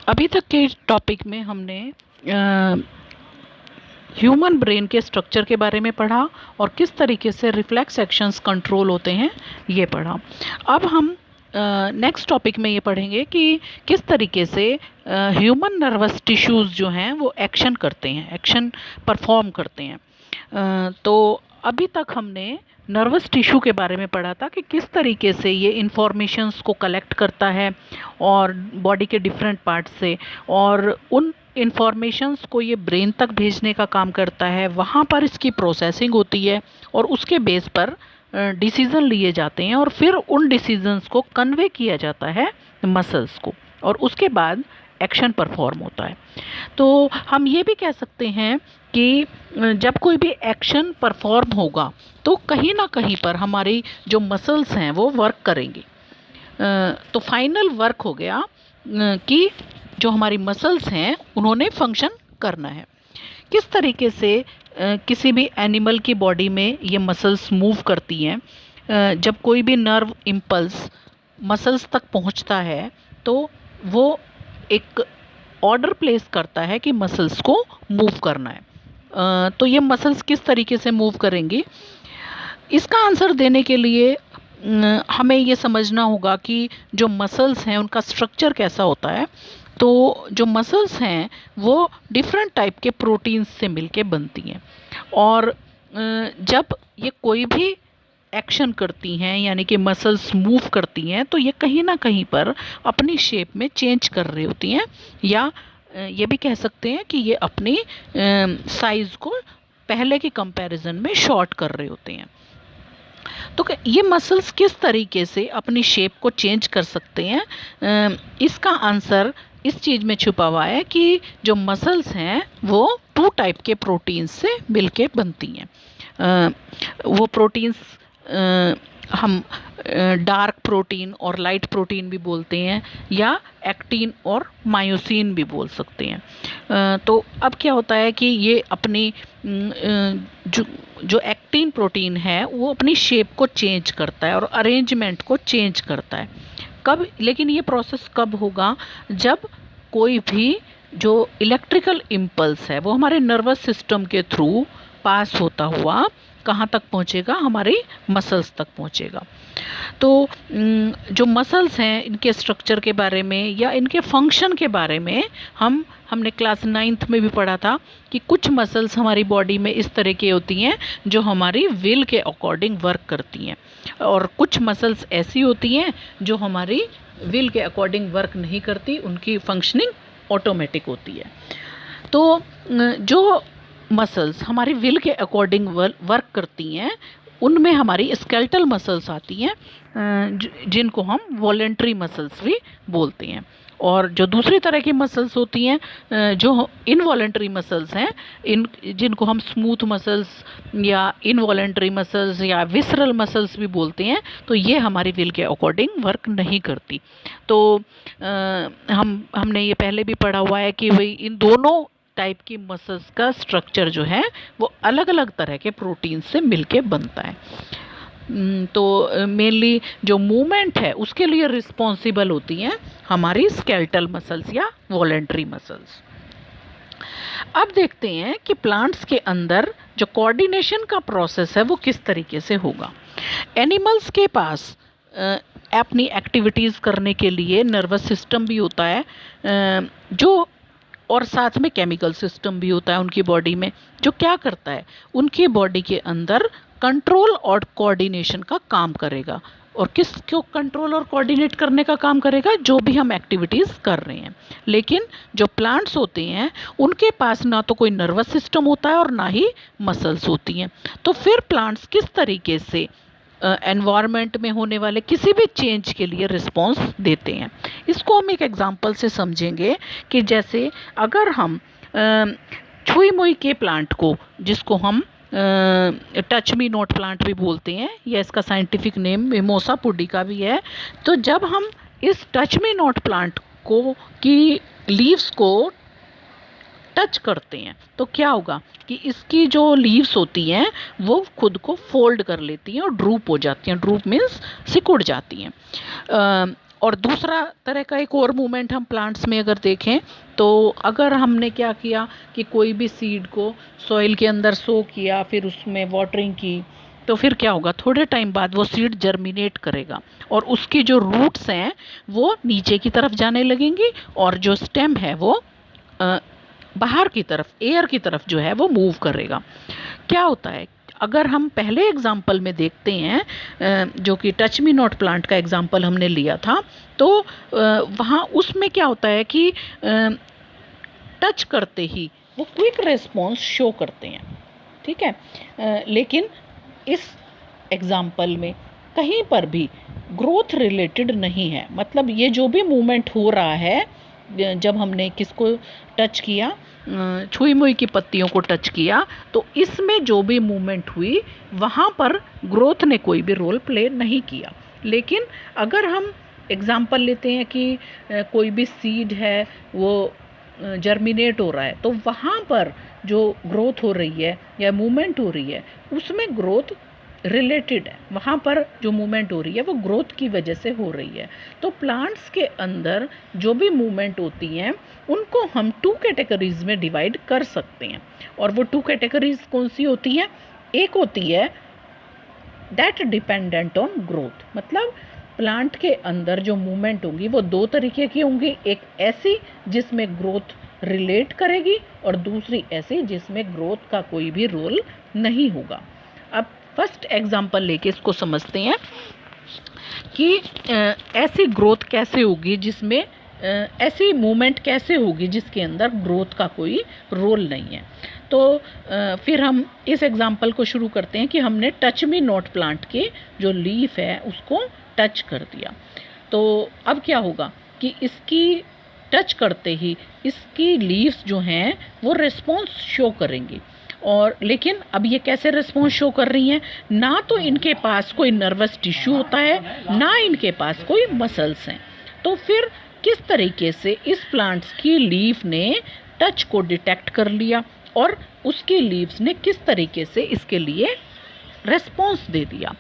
अभी तक के टॉपिक में हमने ह्यूमन ब्रेन के स्ट्रक्चर के बारे में पढ़ा और किस तरीके से रिफ्लेक्स एक्शंस कंट्रोल होते हैं ये पढ़ा। अब हम नेक्स्ट टॉपिक में ये पढ़ेंगे कि किस तरीके से ह्यूमन नर्वस टिश्यूज़ जो हैं वो एक्शन करते हैं, एक्शन परफॉर्म करते हैं। तो अभी तक हमने नर्वस टिश्यू के बारे में पढ़ा था कि किस तरीके से ये इंफॉर्मेशंस को कलेक्ट करता है और बॉडी के डिफरेंट पार्ट से, और उन इंफॉर्मेशंस को ये ब्रेन तक भेजने का काम करता है। वहाँ पर इसकी प्रोसेसिंग होती है और उसके बेस पर डिसीज़न लिए जाते हैं और फिर उन डिसीजंस को कन्वे किया जाता है मसल्स को और उसके बाद एक्शन परफॉर्म होता है। तो हम ये भी कह सकते हैं कि जब कोई भी एक्शन परफॉर्म होगा तो कहीं ना कहीं पर हमारी जो मसल्स हैं वो वर्क करेंगी। तो फाइनल वर्क हो गया कि जो हमारी मसल्स हैं उन्होंने फंक्शन करना है। किस तरीके से किसी भी एनिमल की बॉडी में ये मसल्स मूव करती हैं। जब कोई भी नर्व इम्पल्स मसल्स तक पहुंचता है तो वो एक ऑर्डर प्लेस करता है कि मसल्स को मूव करना है। तो ये मसल्स किस तरीके से मूव करेंगी, इसका आंसर देने के लिए हमें ये समझना होगा कि जो मसल्स हैं उनका स्ट्रक्चर कैसा होता है। तो जो मसल्स हैं वो डिफरेंट टाइप के प्रोटीन्स से मिलके बनती हैं और जब ये कोई भी एक्शन करती हैं यानी कि मसल्स मूव करती हैं तो ये कहीं ना कहीं पर अपनी शेप में चेंज कर रही होती हैं, या ये भी कह सकते हैं कि ये अपनी साइज़ को पहले के कंपैरिजन में शॉर्ट कर रहे होते हैं। तो ये मसल्स किस तरीके से अपनी शेप को चेंज कर सकते हैं, इसका आंसर इस चीज़ में छुपा हुआ है कि जो मसल्स हैं वो 2 टाइप के प्रोटीन्स से मिलके बनती हैं। वो प्रोटीन्स हम डार्क प्रोटीन और लाइट प्रोटीन भी बोलते हैं या एक्टिन और मायोसिन भी बोल सकते हैं। तो अब क्या होता है कि ये अपनी जो एक्टिन प्रोटीन है वो अपनी शेप को चेंज करता है और अरेंजमेंट को चेंज करता है। कब, लेकिन ये प्रोसेस कब होगा, जब कोई भी जो इलेक्ट्रिकल इम्पल्स है वो हमारे नर्वस सिस्टम के थ्रू पास होता हुआ कहाँ तक पहुँचेगा, हमारी मसल्स तक पहुँचेगा। तो जो मसल्स हैं इनके स्ट्रक्चर के बारे में या इनके फंक्शन के बारे में हमने क्लास 9th में भी पढ़ा था कि कुछ मसल्स हमारी बॉडी में इस तरह की होती हैं जो हमारी विल के अकॉर्डिंग वर्क करती हैं और कुछ मसल्स ऐसी होती हैं जो हमारी विल के अकॉर्डिंग वर्क नहीं करती, उनकी फंक्शनिंग ऑटोमेटिक होती है। तो जो मसल्स हमारी विल के अकॉर्डिंग वर्क करती हैं उनमें हमारी स्केलेटल मसल्स आती हैं जिनको हम वॉलेंट्री मसल्स भी बोलते हैं, और जो दूसरी तरह की मसल्स होती हैं जो इनवॉलेंट्री मसल्स हैं, जिनको हम स्मूथ मसल्स या इनवॉलेंट्री मसल्स या विसरल मसल्स भी बोलते हैं, तो ये हमारी विल के अकॉर्डिंग वर्क नहीं करती। तो हमने ये पहले भी पढ़ा हुआ है कि भाई इन दोनों टाइप की मसल्स का स्ट्रक्चर जो है वो अलग अलग तरह के प्रोटीन से मिलके बनता है। तो मेनली जो मूवमेंट है उसके लिए रिस्पॉन्सिबल होती हैं हमारी स्केलेटल मसल्स या वॉलेंट्री मसल्स। अब देखते हैं कि प्लांट्स के अंदर जो कोऑर्डिनेशन का प्रोसेस है वो किस तरीके से होगा। एनिमल्स के पास अपनी एक्टिविटीज़ करने के लिए नर्वस सिस्टम भी होता है, जो और साथ में केमिकल सिस्टम भी होता है उनकी बॉडी में, जो क्या करता है उनकी बॉडी के अंदर कंट्रोल और कोऑर्डिनेशन का काम करेगा। और किस क्यों कंट्रोल और कोऑर्डिनेट करने का काम करेगा, जो भी हम एक्टिविटीज़ कर रहे हैं। लेकिन जो प्लांट्स होते हैं उनके पास ना तो कोई नर्वस सिस्टम होता है और ना ही मसल्स होती हैं। तो फिर प्लांट्स किस तरीके से एनवायरनमेंट में होने वाले किसी भी चेंज के लिए रिस्पॉन्स देते हैं, इसको हम एक एग्जांपल से समझेंगे कि जैसे अगर हम छुई मुई के प्लांट को, जिसको हम टच मी नॉट प्लांट भी बोलते हैं या इसका साइंटिफिक नेम मिमोसा पुडिका भी है, तो जब हम इस टच मी नॉट प्लांट को की लीव्स को टच करते हैं तो क्या होगा कि इसकी जो लीव्स होती हैं वो खुद को फोल्ड कर लेती हैं और ड्रूप हो जाती हैं। ड्रूप मीन्स सिकुड़ जाती हैं। और दूसरा तरह का एक और मूवमेंट हम प्लांट्स में अगर देखें तो अगर हमने क्या किया कि कोई भी सीड को सॉइल के अंदर सो किया, फिर उसमें वाटरिंग की, तो फिर क्या होगा, थोड़े टाइम बाद वो सीड जर्मिनेट करेगा और उसकी जो रूट्स हैं वो नीचे की तरफ जाने लगेंगी और जो स्टेम है वो बाहर की तरफ, एयर की तरफ जो है वो मूव करेगा। क्या होता है, अगर हम पहले एग्जाम्पल में देखते हैं जो कि टच मी नॉट प्लांट का एग्जाम्पल हमने लिया था, तो वहाँ उसमें क्या होता है कि टच करते ही वो क्विक रिस्पॉन्स शो करते हैं, ठीक है। लेकिन इस एग्जाम्पल में कहीं पर भी ग्रोथ रिलेटेड नहीं है, मतलब ये जो भी मूवमेंट हो रहा है, जब हमने किसको टच किया, छुई मुई की पत्तियों को टच किया, तो इसमें जो भी मूवमेंट हुई वहाँ पर ग्रोथ ने कोई भी रोल प्ले नहीं किया। लेकिन अगर हम एग्जाम्पल लेते हैं कि कोई भी सीड है वो जर्मिनेट हो रहा है, तो वहाँ पर जो ग्रोथ हो रही है या मूवमेंट हो रही है उसमें ग्रोथ रिलेटेड है, वहाँ पर जो मूवमेंट हो रही है वो ग्रोथ की वजह से हो रही है। तो प्लांट्स के अंदर जो भी मूवमेंट होती हैं उनको हम 2 कैटेगरीज में डिवाइड कर सकते हैं, और वो 2 कैटेगरीज कौन सी होती हैं? एक होती है दैट डिपेंडेंट ऑन ग्रोथ, मतलब प्लांट के अंदर जो मूवमेंट होगी वो 2 तरीके की होंगी, एक ऐसी जिसमें ग्रोथ रिलेट करेगी और दूसरी ऐसी जिसमें ग्रोथ का कोई भी रोल नहीं होगा। अब फर्स्ट एग्जांपल लेके इसको समझते हैं कि ऐसी ग्रोथ कैसे होगी जिसमें ऐसी मूवमेंट कैसे होगी जिसके अंदर ग्रोथ का कोई रोल नहीं है। तो फिर हम इस एग्जांपल को शुरू करते हैं कि हमने टच मी नॉट प्लांट के जो लीफ है उसको टच कर दिया। तो अब क्या होगा कि इसकी टच करते ही इसकी लीव्स जो हैं वो रिस्पॉन्स शो करेंगी, और लेकिन अब ये कैसे रिस्पॉन्स शो कर रही हैं? ना तो इनके पास कोई नर्वस टिश्यू होता है, ना इनके पास कोई मसल्स हैं। तो फिर किस तरीके से इस प्लांट्स की लीफ ने टच को डिटेक्ट कर लिया और उसकी लीव्स ने किस तरीके से इसके लिए रेस्पॉन्स दे दिया।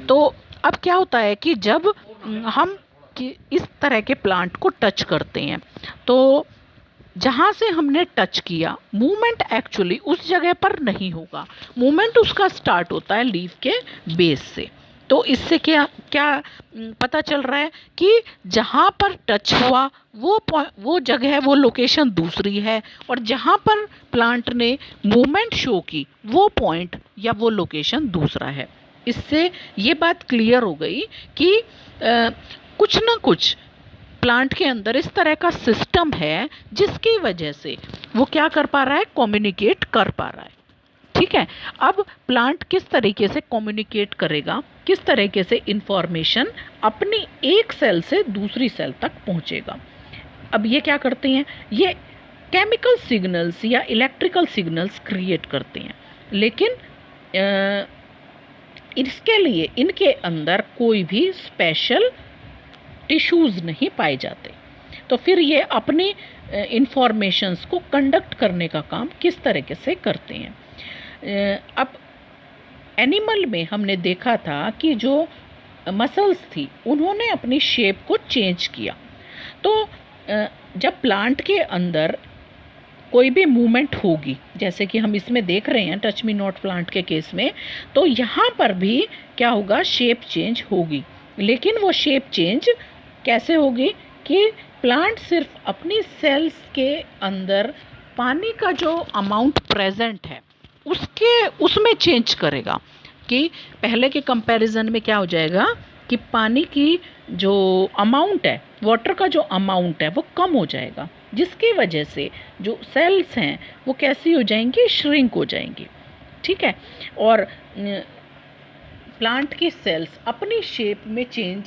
तो अब क्या होता है कि जब हम इस तरह के प्लांट को टच करते हैं तो जहाँ से हमने टच किया मूवमेंट एक्चुअली उस जगह पर नहीं होगा, मूवमेंट उसका स्टार्ट होता है लीफ के बेस से। तो इससे क्या क्या पता चल रहा है कि जहाँ पर टच हुआ वो जगह, वो लोकेशन दूसरी है, और जहाँ पर प्लांट ने मूवमेंट शो की वो पॉइंट या वो लोकेशन दूसरा है। इससे ये बात क्लियर हो गई कि कुछ ना कुछ प्लांट के अंदर इस तरह का सिस्टम है जिसकी वजह से वो क्या कर पा रहा है, कम्युनिकेट कर पा रहा है। ठीक है, अब प्लांट किस तरीके से कम्युनिकेट करेगा, किस तरीके से इंफॉर्मेशन अपनी एक सेल से दूसरी सेल तक पहुंचेगा। अब ये क्या करते हैं, ये केमिकल सिग्नल्स या इलेक्ट्रिकल सिग्नल्स क्रिएट करते हैं, लेकिन इसके लिए इनके अंदर कोई भी स्पेशल टिश्यूज़ नहीं पाए जाते। तो फिर ये अपनी इंफॉर्मेशंस को कंडक्ट करने का काम किस तरीके से करते हैं। अब एनिमल में हमने देखा था कि जो मसल्स थी उन्होंने अपनी शेप को चेंज किया। तो जब प्लांट के अंदर कोई भी मूवमेंट होगी, जैसे कि हम इसमें देख रहे हैं टच मी नॉट प्लांट के केस में, तो यहाँ पर भी क्या होगा, शेप चेंज होगी। लेकिन वो शेप चेंज कैसे होगी कि प्लांट सिर्फ अपनी सेल्स के अंदर पानी का जो अमाउंट प्रेजेंट है उसमें चेंज करेगा, कि पहले के कंपैरिजन में क्या हो जाएगा कि पानी की जो अमाउंट है, वाटर का जो अमाउंट है वो कम हो जाएगा, जिसकी वजह से जो सेल्स हैं वो कैसी हो जाएंगी, श्रिंक हो जाएंगी। ठीक है, और प्लांट की सेल्स अपनी शेप में चेंज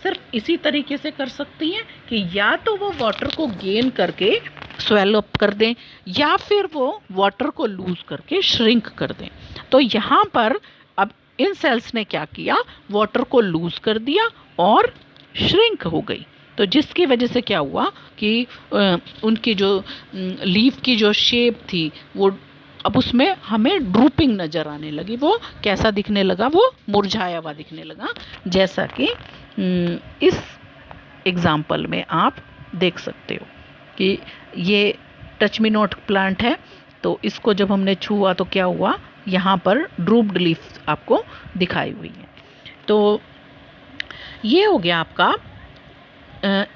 सिर्फ इसी तरीके से कर सकती हैं कि या तो वो वाटर को गेन करके स्वेल अप कर दें या फिर वो वाटर को लूज करके श्रिंक कर दें। तो यहाँ पर अब इन सेल्स ने क्या किया, वाटर को लूज कर दिया और श्रिंक हो गई। तो जिसकी वजह से क्या हुआ कि उनकी जो लीफ की जो शेप थी वो अब उसमें हमें ड्रूपिंग नज़र आने लगी। वो कैसा दिखने लगा, वो मुरझाया हुआ दिखने लगा, जैसा कि इस एग्जाम्पल में आप देख सकते हो कि ये टच मी नॉट प्लांट है, तो इसको जब हमने छुआ तो क्या हुआ, यहाँ पर ड्रूप्ड लीफ आपको दिखाई हुई है। तो ये हो गया आपका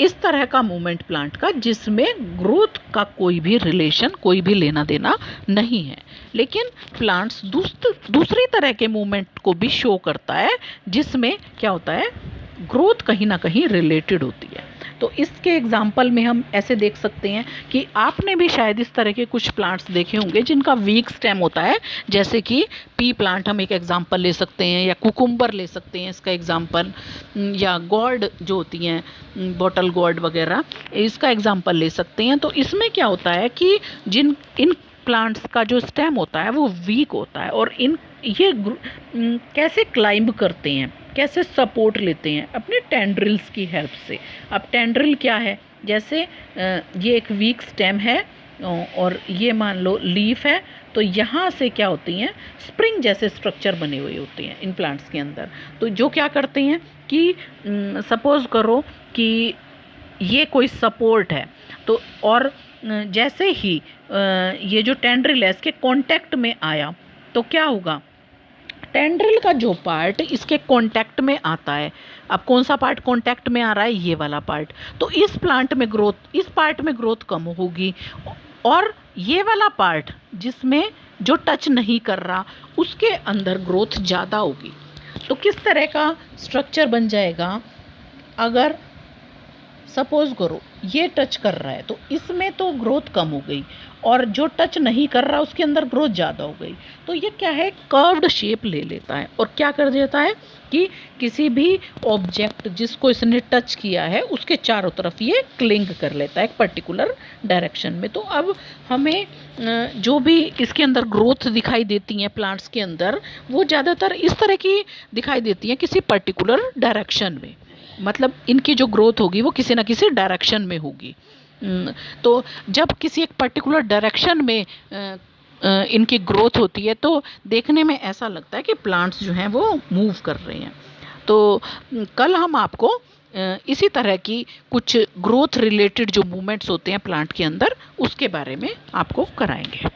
इस तरह का मूवमेंट प्लांट का, जिसमें ग्रोथ का कोई भी रिलेशन, कोई भी लेना देना नहीं है, लेकिन प्लांट्स दूसरी तरह के मूवमेंट को भी शो करता है, जिसमें क्या होता है, ग्रोथ कहीं ना कहीं रिलेटेड होती है। तो इसके एग्जाम्पल में हम ऐसे देख सकते हैं कि आपने भी शायद इस तरह के कुछ प्लांट्स देखे होंगे जिनका वीक स्टेम होता है, जैसे कि पी प्लांट हम एक एग्जाम्पल ले सकते हैं, या कुकुम्बर ले सकते हैं इसका एग्जाम्पल, या गॉर्ड जो होती हैं बॉटल गॉर्ड वगैरह, इसका एग्जाम्पल ले सकते हैं। तो इसमें क्या होता है कि इन प्लांट्स का जो स्टेम होता है वो वीक होता है, और ये कैसे क्लाइंब करते हैं, कैसे सपोर्ट लेते हैं, अपने टेंड्रिल्स की हेल्प से। अब टेंड्रिल क्या है, जैसे ये एक वीक स्टेम है और ये मान लो लीफ है, तो यहाँ से क्या होती हैं, स्प्रिंग जैसे स्ट्रक्चर बने हुए होते हैं इन प्लांट्स के अंदर। तो जो क्या करते हैं कि सपोज करो कि ये कोई सपोर्ट है, तो और जैसे ही ये जो टेंड्रिल है इसके कांटेक्ट में आया, तो क्या होगा, टेंड्रिल का जो पार्ट इसके कांटेक्ट में आता है। अब कौन सा पार्ट कांटेक्ट में आ रहा है, ये वाला पार्ट, तो इस प्लांट में ग्रोथ, इस पार्ट में ग्रोथ कम होगी, और ये वाला पार्ट जिसमें जो टच नहीं कर रहा उसके अंदर ग्रोथ ज़्यादा होगी। तो किस तरह का स्ट्रक्चर बन जाएगा, अगर सपोज करो ये टच कर रहा है तो इसमें तो ग्रोथ कम हो गई, और जो टच नहीं कर रहा उसके अंदर ग्रोथ ज़्यादा हो गई। तो ये क्या है, कर्व्ड शेप ले लेता है, और क्या कर देता है कि किसी भी ऑब्जेक्ट जिसको इसने टच किया है उसके चारों तरफ ये क्लिंग कर लेता है एक पर्टिकुलर डायरेक्शन में। तो अब हमें जो भी इसके अंदर ग्रोथ दिखाई देती हैं प्लांट्स के अंदर, वो ज़्यादातर इस तरह की दिखाई देती हैं किसी पर्टिकुलर डायरेक्शन में, मतलब इनकी जो ग्रोथ होगी वो किसी ना किसी डायरेक्शन में होगी। तो जब किसी एक पर्टिकुलर डायरेक्शन में इनकी ग्रोथ होती है तो देखने में ऐसा लगता है कि प्लांट्स जो हैं वो मूव कर रहे हैं। तो कल हम आपको इसी तरह की कुछ ग्रोथ रिलेटेड जो मूवमेंट्स होते हैं प्लांट के अंदर, उसके बारे में आपको कराएंगे।